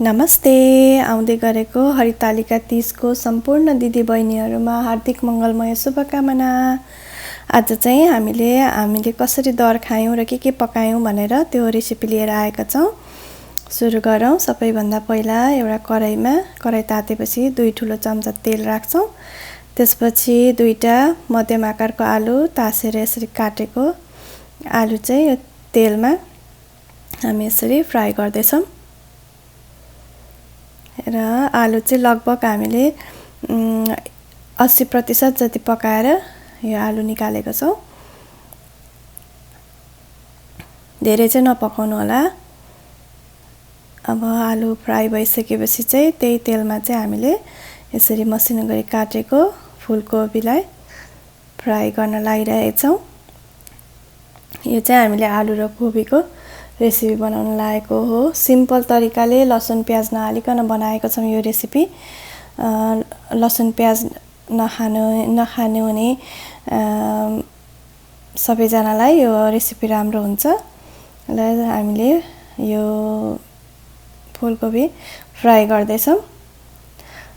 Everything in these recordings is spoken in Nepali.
नमस्ते। आउँदै गरेको हरितालिका तीजको सम्पूर्ण दिदीबहिनीहरूमा हार्दिक मङ्गलमय शुभकामना। आज चाहिँ हामीले कसरी दर खायौँ र के पकायौँ भनेर त्यो रेसिपी लिएर आएका छौँ। सुरु गरौँ। सबैभन्दा पहिला एउटा कराई तातेपछि 2 ठुलो चम्चा तेल राख्छौँ। त्यसपछि 2टा मध्यम आकारको आलु तासेर यसरी काटेको आलु चाहिँ यो तेलमा हामी यसरी फ्राई गर्दैछौँ। र आलु चाहिँ लगभग हामीले 80% जति पकाएर यो आलु निकालेको छौँ। धेरै चाहिँ नपकाउनु होला। अब आलु फ्राई भइसकेपछि चाहिँ त्यही तेलमा चाहिँ हामीले यसरी मसिनो गरी काटेको फुलकोपीलाई फ्राई गर्न लागिरहेका छौँ। यो चाहिँ हामीले आलु र कोपीको रेसिपी बनाउन लागेको हो। सिम्पल तरिकाले लसुन प्याज नहालिकन बनाएको छौँ यो रेसिपी। लसुन प्याज नखाने हुने सबैजनालाई यो रेसिपी राम्रो हुन्छ। र हामीले यो फुलकोपी फ्राई गर्दैछौँ।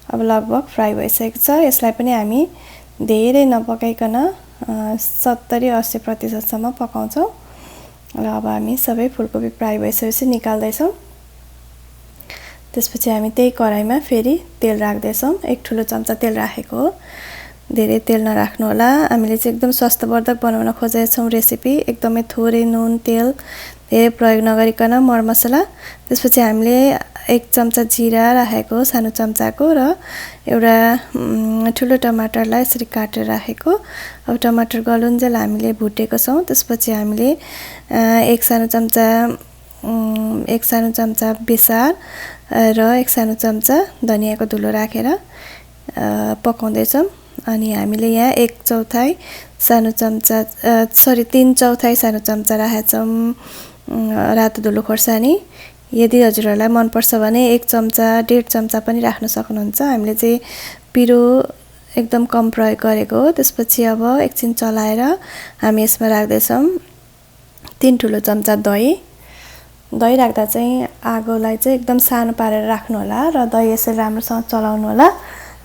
अब लगभग फ्राई भइसकेको छ। यसलाई पनि हामी धेरै नपकाइकन 70-80% सम्म पकाउँछौँ। र अब हामी सबै फुलकोपी फ्राई भइसकेपछि निकाल्दैछौँ। त्यसपछि हामी त्यही कराईमा फेरि तेल राख्दैछौँ। 1 ठुलो चम्चा तेल राखेको हो। धेरै तेल नराख्नु होला। हामीले चाहिँ एकदम स्वास्थ्यवर्धक बनाउन खोजेका छौँ रेसिपी। एकदमै थोरै नुन तेल धेरै प्रयोग नगरिकन मरमसला। त्यसपछि हामीले 1 चम्चा जिरा राखेको सानो चम्चाको र एउटा ठुलो टमाटरलाई यसरी काटेर राखेको। अब टमाटर गलुन्जेल हामीले भुटेको छौँ। त्यसपछि हामीले 1 सानो चम्चा बेसार र 1 सानो चम्चा धनियाको धुलो राखेर पकाउँदैछौँ। अनि हामीले यहाँ 3 चौथाइ सानो चम्चा राखेका छौँ रातो धुलो खोर्सानी। यदि हजुरहरूलाई मनपर्छ भने 1 चम्चा 1.5 चम्चा पनि राख्न सक्नुहुन्छ। हामीले चाहिँ पिरो एकदम कम प्रयोग गरेको हो। त्यसपछि अब एकछिन चलाएर हामी यसमा राख्दैछौँ 3 ठुलो चम्चा दही राख्दा चाहिँ आगोलाई चाहिँ एकदम सानो पारेर राख्नु होला र दही यसरी राम्रोसँग चलाउनु होला,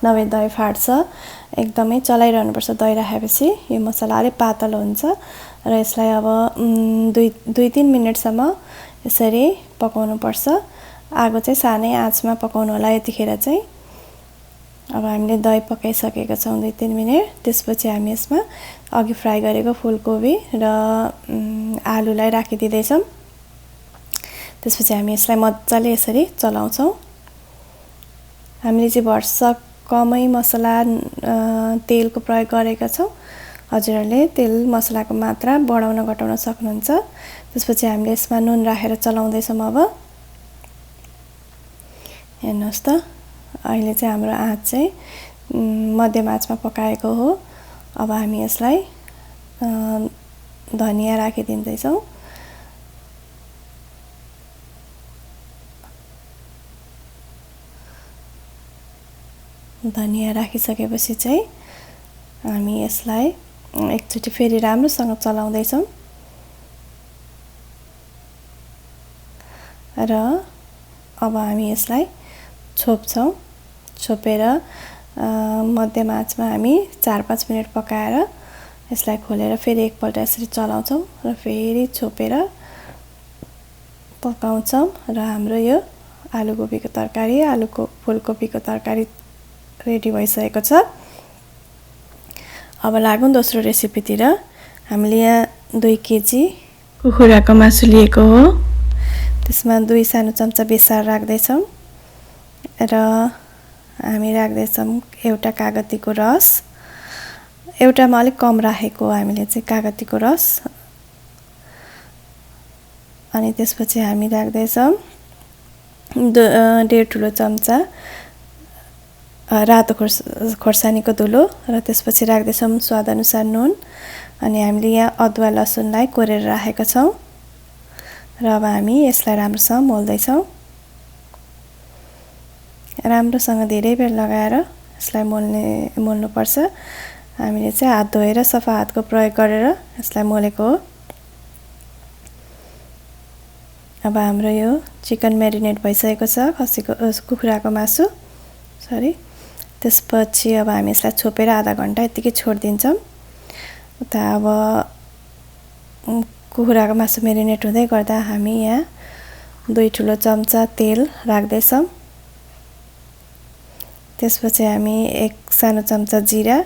नभए दही फाट्छ। एकदमै चलाइरहनुपर्छ दही राखेपछि। यो मसला अलिक पातलो हुन्छ र यसलाई अब 2-3 मिनटसम्म यसरी पकाउनु पर्छ। आगो चाहिँ सानै आँचमा पकाउनु होला यतिखेर चाहिँ। अब हामीले दही पकाइसकेका छौँ 2-3 मिनट। त्यसपछि हामी यसमा अघि फ्राई गरेको फुलकोपी र आलुलाई राखिदिँदैछौँ। त्यसपछि हामी यसलाई मजाले यसरी चलाउँछौँ। हामीले चाहिँ भरसक कमै मसला तेलको प्रयोग गरेका छौँ। हजुरहरूले तेल मसलाको मात्रा बढाउन घटाउन सक्नुहुन्छ। त्यसपछि हामीले यसमा नुन राखेर चलाउँदैछौँ। अब हेर्नुहोस् त, अहिले चाहिँ हाम्रो आँच चाहिँ मध्यम आँचमा पकाएको हो। अब हामी यसलाई धनिया राखिदिँदैछौँ। धनिया राखिसकेपछि चाहिँ हामी यसलाई एकचोटि फेरि राम्रोसँग चलाउँदैछौँ। र अब हामी यसलाई छोपेर मध्यम आँचमा हामी 4-5 मिनट पकाएर यसलाई खोलेर फेरि एकपल्ट यसरी चलाउँछौँ र फेरि छोपेर पकाउँछौँ। र हाम्रो यो फुलकोपीको तरकारी रेडी भइसकेको छ। अब लागौँ दोस्रो रेसिपीतिर। हामीले यहाँ 2 केजी कुखुराको मासु लिएको हो। त्यसमा 2 सानो चम्चा बेसार राख्दैछौँ र हामी राख्दैछौँ एउटा कागतीको रस। एउटामा अलिक कम राखेको हामीले चाहिँ कागतीको रस। अनि त्यसपछि हामी राख्दैछौँ 1.5 ठुलो चम्चा रातो खोर्सानीको धुलो र त्यसपछि राख्दैछौँ स्वादअनुसार नुन। अनि हामीले यहाँ अदुवा लसुनलाई कोरेर राखेका छौँ। र अब हामी यसलाई राम्रोसँग मोल्दैछौँ। राम्रोसँग धेरै बेर लगाएर यसलाई मोल्नुपर्छ। हामीले चाहिँ हात धोएर सफा हातको प्रयोग गरेर यसलाई मोलेको हो। अब हाम्रो यो चिकन म्यारिनेट भइसकेको छ कुखुराको मासु त्यसपछि अब हामी यसलाई छोपेर आधा घण्टा यतिकै छोडिदिन्छौँ। उता अब कुखुराको मासु म्यारिनेट हुँदै गर्दा हामी यहाँ 2 ठुलो चम्चा तेल राख्दैछौँ। त्यसपछि हामी 1 सानो चम्चा जिरा,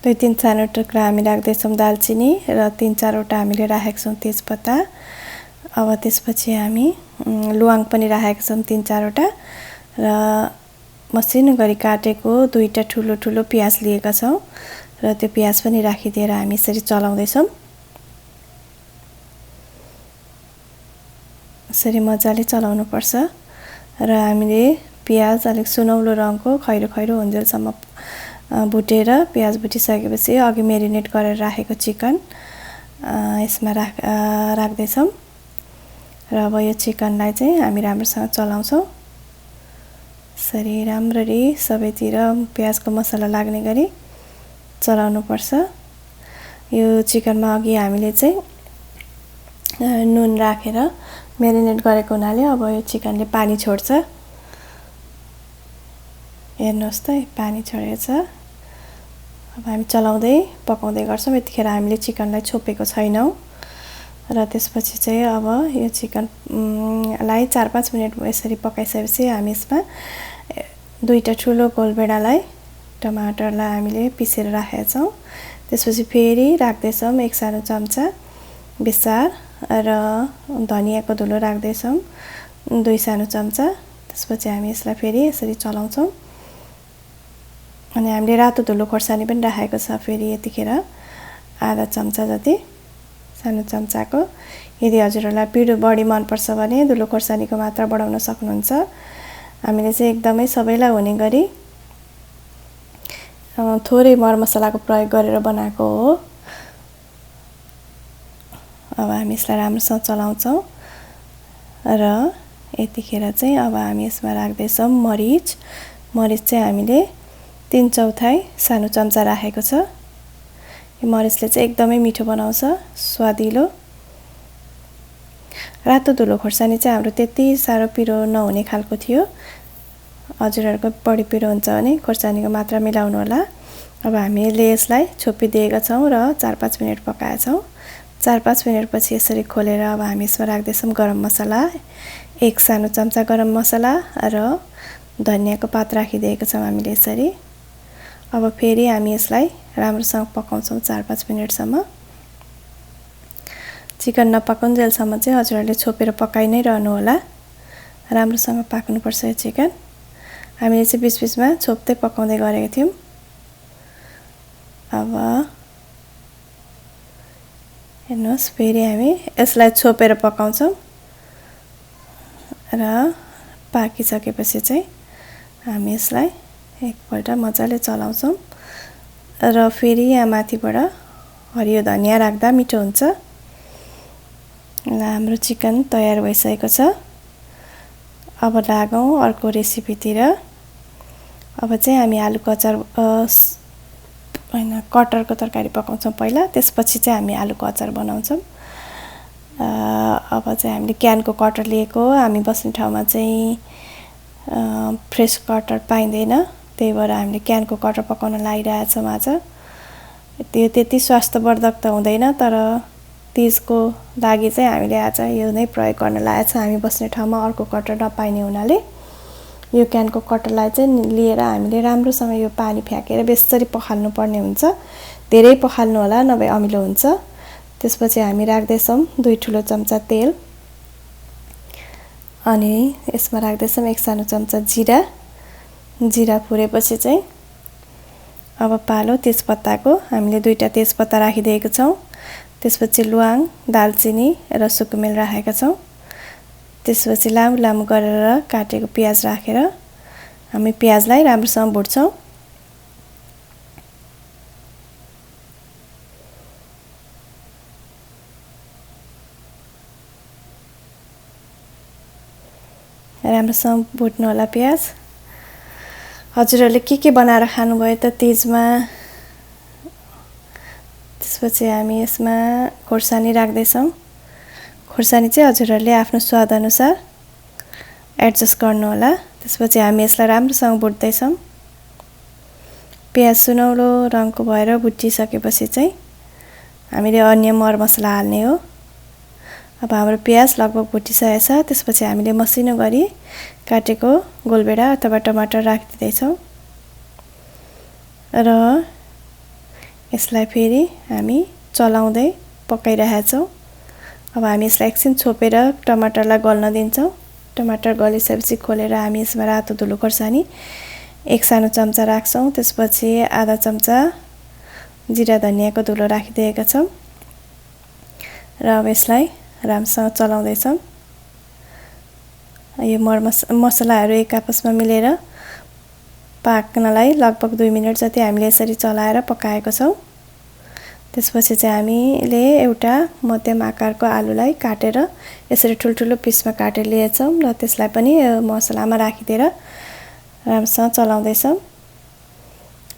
2-3 सानो टुक्रा हामी राख्दैछौँ दालचिनी र 3-4 वटा हामीले राखेका छौँ तेजपत्ता। अब त्यसपछि हामी ल्वाङ पनि राखेका छौँ 3-4 वटा र मसिनो गरी काटेको 2टा ठुलो ठुलो प्याज लिएका छौँ र त्यो प्याज पनि राखिदिएर हामी यसरी चलाउँदैछौँ। यसरी मजाले चलाउनु पर्छ र हामीले प्याज अलिक सुनौलो रङको खैरो खैरो हुन्जेलसम्म भुटेर प्याज भुटिसकेपछि अघि म्यारिनेट गरेर राखेको चिकन यसमा राख्दैछौँ र अब यो चिकनलाई चाहिँ हामी राम्रोसँग चलाउँछौँ। यसरी राम्ररी सबैतिर प्याजको मसला लाग्ने गरी चलाउनु पर्छ। यो चिकनमा अघि हामीले चाहिँ नुन राखेर म्यारिनेट गरेको हुनाले अब यो चिकनले पानी छोड्छ। हेर्नुहोस् त पानी छोडेको छ। अब हामी चलाउँदै पकाउँदै गर्छौँ। यतिखेर हामीले चिकनलाई छोपेको छैनौँ र त्यसपछि चाहिँ अब यो चिकनलाई 4-5 मिनट यसरी पकाइसकेपछि हामी यसमा 2टा ठुलो गोलभेडालाई टमाटरलाई हामीले पिसेर राखेका छौँ। त्यसपछि फेरि राख्दैछौँ 1 सानो चम्चा बेसार र धनियाको धुलो राख्दैछौँ 2 सानो चम्चा। त्यसपछि हामी यसलाई फेरि यसरी चलाउँछौँ अनि हामीले रातो धुलो खोर्सानी पनि राखेको छ फेरि यतिखेर आधा चम्चा जति सानो चम्चाको। यदि हजुरहरूलाई पिरो बढी मनपर्छ भने धुलो खोर्सानीको मात्रा बढाउन सक्नुहुन्छ। हामीले चाहिँ एकदमै सबैलाई हुने गरी थोरै मरमसलाको प्रयोग गरेर बनाएको हो। अब हामी यसलाई राम्रोसँग चलाउँछौँ र यतिखेर चाहिँ अब हामी यसमा राख्दैछौँ मरिच चाहिँ हामीले 3/4 सानो चम्चा राखेको छ। यो मरिचले चाहिँ एकदमै मिठो बनाउँछ, स्वादिलो। रातो धुलो खोर्सानी चाहिँ हाम्रो त्यति साह्रो पिरो नहुने खालको थियो। हजुरहरूको बढी पिरो हुन्छ भने खोर्सानीको मात्रा मिलाउनु होला। अब हामीले यसलाई छोपिदिएका छौँ र 4-5 मिनट पकाएका छौँ। 4-5 मिनटपछि यसरी खोलेर अब हामी यसमा राख्दैछौँ गरम मसला 1 सानो चम्चा गरम मसला र धनियाको पात राखिदिएका छौँ हामीले यसरी। अब फेरि हामी यसलाई राम्रोसँग पकाउँछौँ 4-5 मिनटसम्म। चिकन नपकाउन्जेलसम्म चाहिँ हजुरहरूले छोपेर पकाइ नै रहनु होला। राम्रोसँग पाक्नुपर्छ यो चिकन। हामीले चाहिँ बीच-बीचमा छोप्दै पकाउँदै गरेका थियौँ। अब हेर्नुहोस् फेरि हामी यसलाई छोपेर पकाउँछौँ र पाकिसकेपछि चाहिँ हामी यसलाई एकपल्ट मजाले चलाउँछौँ र फेरि यहाँ माथिबाट हरियो धनिया राख्दा मिठो हुन्छ। हाम्रो चिकन तयार भइसकेको छ। अब लागौँ अर्को रेसिपीतिर। अब चाहिँ हामी आलुको अचार कटरको तरकारी पकाउँछौँ पहिला, त्यसपछि चाहिँ हामी आलुको अचार बनाउँछौँ। अब चाहिँ हामीले क्यानको कटर लिएको। हामी बस्ने ठाउँमा चाहिँ फ्रेस कटर पाइँदैन, त्यही भएर हामीले क्यानको कटर पकाउन लागिरहेछौँ आज। त्यो त्यति स्वास्थ्यवर्धक त हुँदैन, तर तीजको लागि चाहिँ हामीले आज यो नै प्रयोग गर्न लागेको छ। हामी बस्ने ठाउँमा अर्को कटर नपाइने हुनाले यो क्यानको कटरलाई चाहिँ लिएर हामीले राम्रोसँग यो पानी फ्याँकेर बेसरी पखाल्नु पर्ने हुन्छ। धेरै पखाल्नु होला, नभए अमिलो हुन्छ। त्यसपछि हामी राख्दैछौँ 2 ठुलो चम्चा तेल अनि यसमा राख्दैछौँ 1 सानो चम्चा जिरा फुलेपछि चाहिँ अब पालो तेजपत्ताको। हामीले 2टा तेजपत्ता राखिदिएका छौँ। त्यसपछि ल्वाङ, दालचिनी र सुकुमेल राखेका छौँ। त्यसपछि लामो गरेर काटेको प्याज राखेर हामी प्याजलाई राम्रोसँग भुट्छौँ। राम्रोसँग भुट्नु होला प्याज। हजुरहरूले के बनाएर खानुभयो त तीजमा? त्यसपछि हामी यसमा खोर्सानी राख्दैछौँ खुर्सानी चाहिँ हजुरहरूले आफ्नो स्वाद अनुसार एडजस्ट गर्नु होला। त्यसपछि हामी यसलाई राम्रोसँग भुट्दैछौँ। प्याज सुनौलो रङको भएर भुटिसकेपछि चाहिँ हामीले अन्य मरमसला हाल्ने हो। अब हाम्रो प्याज लगभग भुटिसकेको छ। त्यसपछि हामीले मसिनो गरी काटेको गोलभेडा अथवा टमाटर राखिदिँदैछौँ र यसलाई फेरि हामी चलाउँदै पकाइरहेका छौँ। अब हामी यसलाई एकछिन छोपेर टमाटरलाई गल्न दिन्छौँ। टमाटर गलिसकेपछि खोलेर हामी यसमा रातो धुलो खोर्सानी 1 सानो चम्चा राख्छौँ। त्यसपछि आधा चम्चा जिरा धनियाको धुलो राखिदिएका छौँ र अब यसलाई राम्रोसँग चलाउँदैछौँ। यो मसलाहरू एक आपसमा मिलेर पाक्नलाई लगभग 2 मिनेट जति हामीले यसरी चलाएर पकाएको छौँ। त्यसपछि चाहिँ हामीले एउटा मध्यम आकारको आलुलाई काटेर यसरी ठुल्ठुलो पिसमा काटेर लिएछौँ र त्यसलाई पनि मसलामा राखिदिएर राम्रोसँग चलाउँदैछौँ।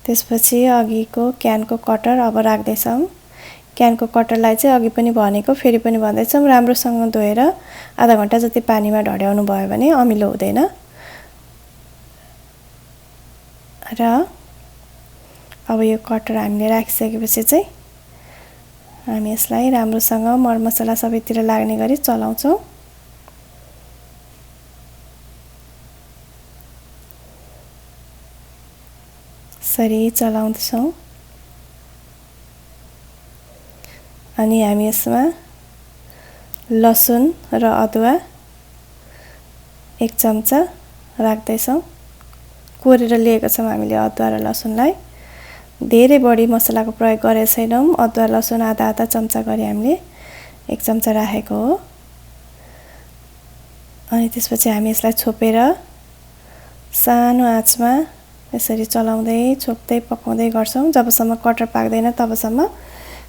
त्यसपछि अघिको क्यानको कटर अब राख्दैछौँ। क्यानको कटरलाई चाहिँ अघि पनि भनेको फेरि पनि भन्दैछौँ, राम्रोसँग धोएर आधा घण्टा जति पानीमा ढड्याउनु भयो भने अमिलो हुँदैन। र अब यो कटर हामीले राखिसकेपछि चाहिँ हामी यसलाई राम्रोसँग मरमसला सबैतिर लाग्ने गरी चलाउँछौँ। यसरी चलाउँछौँ अनि हामी यसमा लसुन र अदुवा 1 चम्चा राख्दैछौँ। कोरेर लिएको छौँ हामीले अदुवा र लसुनलाई। धेरै बढी मसलाको प्रयोग गरेको छैनौँ। अदुवा लसुन आधा आधा चम्चा गरी हामीले 1 चम्चा राखेको हो। अनि त्यसपछि हामी यसलाई छोपेर सानो आँचमा यसरी चलाउँदै छोप्दै पकाउँदै गर्छौँ। जबसम्म कटर पाक्दैन तबसम्म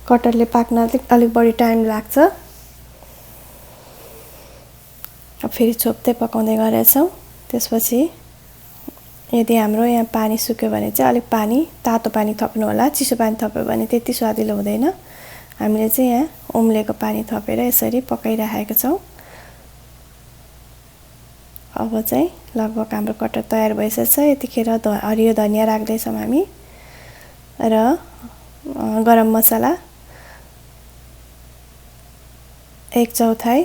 कटरले पाक्न अलिक बढी टाइम लाग्छ। अब फेरि छोप्दै पकाउँदै गरेछौँ। त्यसपछि यदि हाम्रो यहाँ पानी सुक्यो भने चाहिँ अलिक तातो पानी थप्नु होला। चिसो पानी थप्यो भने त्यति स्वादिलो हुँदैन। हामीले चाहिँ यहाँ उम्लेको पानी थपेर यसरी पकाइराखेका छौँ। अब चाहिँ लगभग हाम्रो कटर तयार भइसकेको छ। यतिखेर हरियो धनिया राख्दैछौँ हामी र गरम मसला 1/4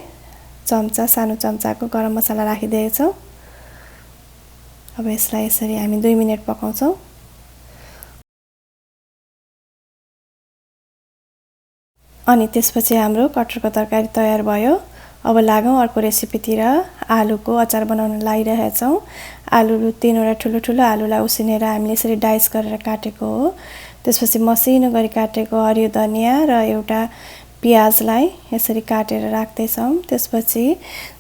चम्चा सानो चम्चाको गरम मसला राखिदिएका छौँ। अब यसलाई यसरी हामी 2 मिनेट पकाउँछौँ। अनि त्यसपछि हाम्रो कटरको तरकारी तयार भयो। अब लागौँ अर्को रेसिपीतिर। आलुको अचार बनाउन लागिरहेका छौँ। आलु 3वटा ठुलो ठुलो आलुलाई उसिनेर हामीले यसरी डाइस गरेर काटेको हो। त्यसपछि मसिनो गरी काटेको हरियो धनिया र एउटा प्याजलाई यसरी काटेर राख्दैछौँ। त्यसपछि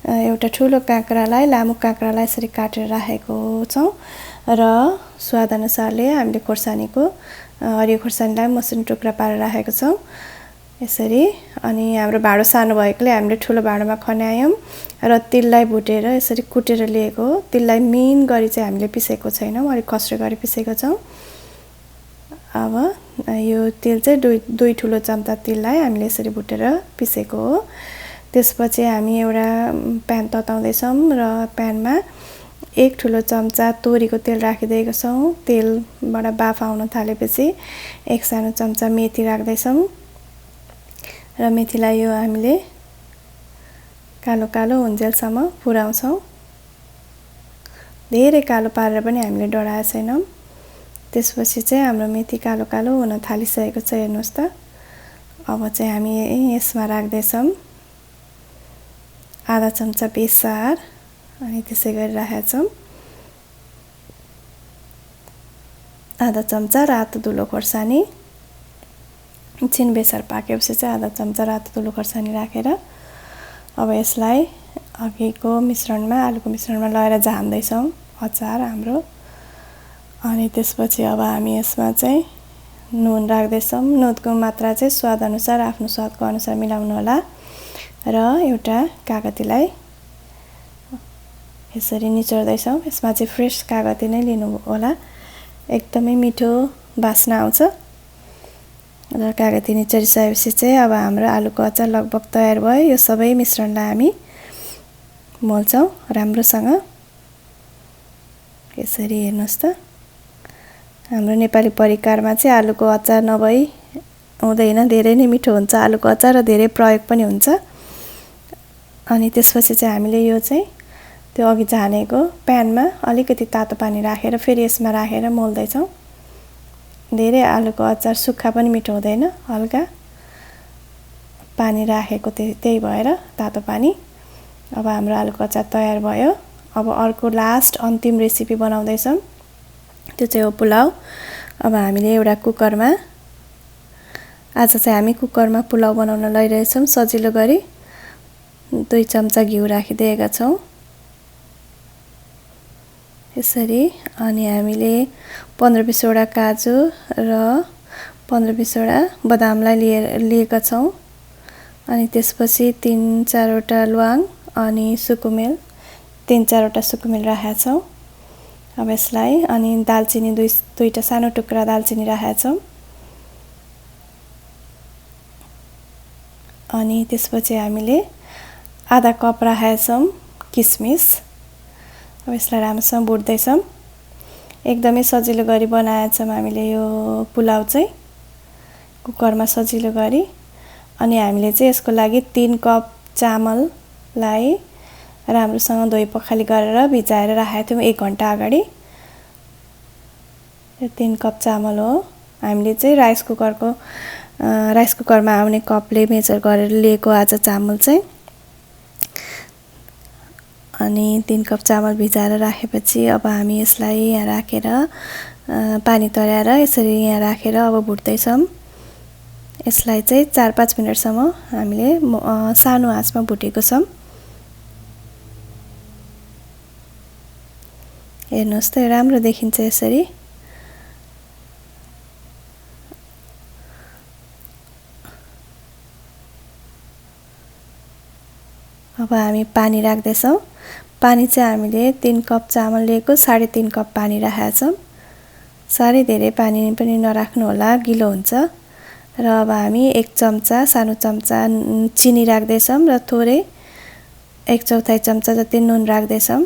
एउटा ठुलो काँक्रालाई लामो काँक्रालाई यसरी काटेर राखेको छौँ र स्वाद अनुसारले हामीले हरियो खोर्सानीलाई मसिनो टुक्रा पारेर राखेको छौँ यसरी। अनि हाम्रो भाँडो सानो भएकोले हामीले ठुलो भाँडोमा खन्यायौँ र तिललाई भुटेर यसरी कुटेर लिएको हो। तिललाई मिहिन गरी चाहिँ हामीले पिसेको छैनौँ, अलिक खस्रो गरी पिसेको छौँ। अब यो तिल चाहिँ दुई ठुलो चम्चा तिललाई हामीले यसरी भुटेर पिसेको हो। त्यसपछि हामी एउटा प्यान तताउँदैछौँ र प्यानमा 1 ठुलो चम्चा तोरीको तेल राखिदिएका छौँ। तेलबाट बाफ आउन थालेपछि 1 सानो चम्चा मेथी राख्दैछौँ र मेथीलाई यो हामीले कालो कालो हुन्जेलसम्म पुर्याउँछौँ। धेरै कालो पारेर पनि हामीले डढाएको छैनौँ। त्यसपछि चाहिँ हाम्रो मेथी कालो कालो हुन थालिसकेको छ, हेर्नुहोस् त। अब चाहिँ हामी यसमा राख्दैछौँ आधा चम्चा बेसार अनि त्यसै गरी राखेका छौँ आधा चम्चा रातो धुलो खोर्सानी। एकछिन बेसार पाकेपछि चाहिँ आधा चम्चा रातो धुलो खोर्सानी राखेर अब यसलाई अघिको मिश्रणमा आलुको मिश्रणमा लगाएर झान्दैछौँ अचार हाम्रो। अनि त्यसपछि अब हामी यसमा चाहिँ नुन राख्दैछौँ। नुनको मात्रा चाहिँ स्वाद अनुसार आफ्नो स्वादको अनुसार मिलाउनु होला र एउटा कागतीलाई यसरी निचोर्दैछौँ। यसमा चाहिँ फ्रेस कागती नै लिनु होला, एकदमै मिठो बास्ना आउँछ। र कागती चरिसकेपछि चाहिँ अब हाम्रो आलुको अचार लगभग तयार भयो। यो सबै मिश्रणलाई हामी मोल्छौँ राम्रोसँग। यसरी हेर्नुहोस् त, हाम्रो नेपाली परिकारमा चाहिँ आलुको अचार नभई हुँदैन। धेरै नै मिठो हुन्छ आलुको अचार र धेरै प्रयोग पनि हुन्छ। अनि त्यसपछि चाहिँ हामीले यो चाहिँ त्यो अघि झानेको प्यानमा अलिकति तातो पानी राखेर फेरि यसमा राखेर मोल्दैछौँ। धेरै आलुको अचार सुक्खा पनि मिठो हुँदैन, हल्का पानी राखेको त्यही भएर तातो पानी। अब हाम्रो आलुको अचार तयार भयो। अब अर्को लास्ट अन्तिम रेसिपी बनाउँदैछौँ, त्यो चाहिँ हो पुलाउ। अब हामीले एउटा कुकरमा, आज चाहिँ हामी कुकरमा पुलाउ बनाउन लैरहेछौँ सजिलो गरी। 2 चम्चा घिउ राखिदिएका छौँ यसरी। अनि हामीले 15-20 वटा काजु र 15-20 वटा बदामलाई लिएका छौँ। अनि त्यसपछि 3-4 वटा ल्वाङ अनि सुकुमेल, 3-4 वटा सुकुमेल राखेका छौँ। अब यसलाई, अनि दालचिनी 2टा सानो टुक्रा दालचिनी राखेका छौँ। अनि त्यसपछि हामीले आधा कप राखेका छौँ किसमिस। अब यसलाई राम्रोसँग भुट्दैछौँ। एकदमै सजिलो गरी बनाएछौँ हामीले यो पुलाउ चाहिँ कुकरमा सजिलो गरी। अनि हामीले चाहिँ यसको लागि 3 कप चामललाई राम्रोसँग धोइ पखाली गरेर भिजाएर राखेका थियौँ 1 घण्टा अगाडि। यो 3 कप चामल हो। हामीले चाहिँ राइस कुकरमा आउने कपले मेजर गरेर लिएको आज चामल चाहिँ। अनि 3 कप चामल भिजाएर राखेपछि अब हामी यसलाई यहाँ राखेर पानी तर्याएर यसरी यहाँ राखेर अब भुट्दैछौँ। यसलाई चाहिँ 4-5 मिनटसम्म हामीले सानो आँचमा भुटेको छौँ। हेर्नुहोस् त, राम्रो देखिन्छ यसरी। अब हामी पानी राख्दैछौँ। पानी चाहिँ हामीले 3 कप चामल लिएको 3.5 कप पानी राखेका छौँ। साह्रै धेरै पानी पनि नराख्नु होला, गिलो हुन्छ। र अब हामी 1 चम्चा, सानो चम्चा चिनी राख्दैछौँ र थोरै 1/4 चम्चा जति नुन राख्दैछौँ।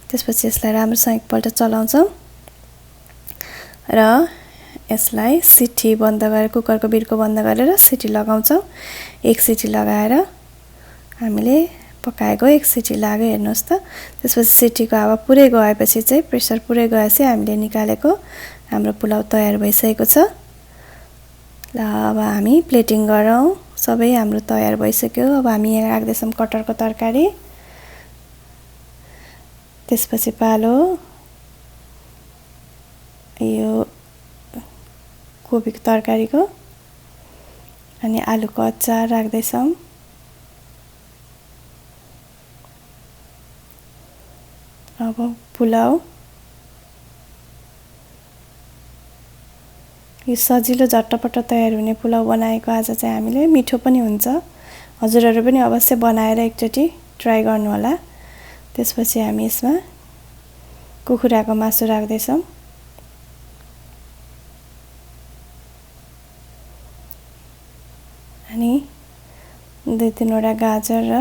त्यसपछि यसलाई राम्रोसँग एकपल्ट चलाउँछौँ र यसलाई सिटी बन्द गरेर, कुकरको बिर्को बन्द गरेर सिटी लगाउँछौँ। 1 सिटी लगाएर हामीले पकाएको 1 सिटी लाग्यो, हेर्नुहोस् त। त्यसपछि सिटीको हावा पुरै गएपछि चाहिँ, प्रेसर पुरै गएपछि हामीले निकालेको हाम्रो पुलाउ तयार भइसकेको छ। ल अब हामी प्लेटिङ गरौँ। सबै हाम्रो तयार भइसक्यो। अब हामी यहाँ राख्दैछौँ कटहरको तरकारी, त्यसपछि पालो यो कोपीको तरकारीको, अनि आलुको अचार राख्दैछौँ। अब पुलाउ, यो सजिलो झट्टपट्ट तयार हुने पुलाउ बनाएको आज चाहिँ हामीले। मिठो पनि हुन्छ। हजुरहरू पनि अवश्य बनाएर एकचोटि ट्राई गर्नुहोला। त्यसपछि हामी यसमा कुखुराको मासु राख्दैछौँ। अनि 2-3 वटा गाजर र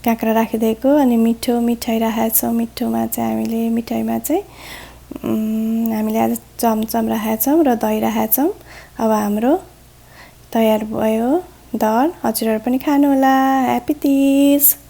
काँक्रा राखिदिएको। अनि मिठाई राखेका छौँ। मिठाईमा चाहिँ हामीले आज चमचम राखेका छौँ र दही राखेका छौँ। अब हाम्रो तयार भयो दर। हजुरहरू पनि खानुहोला। ह्याप्पी तीज।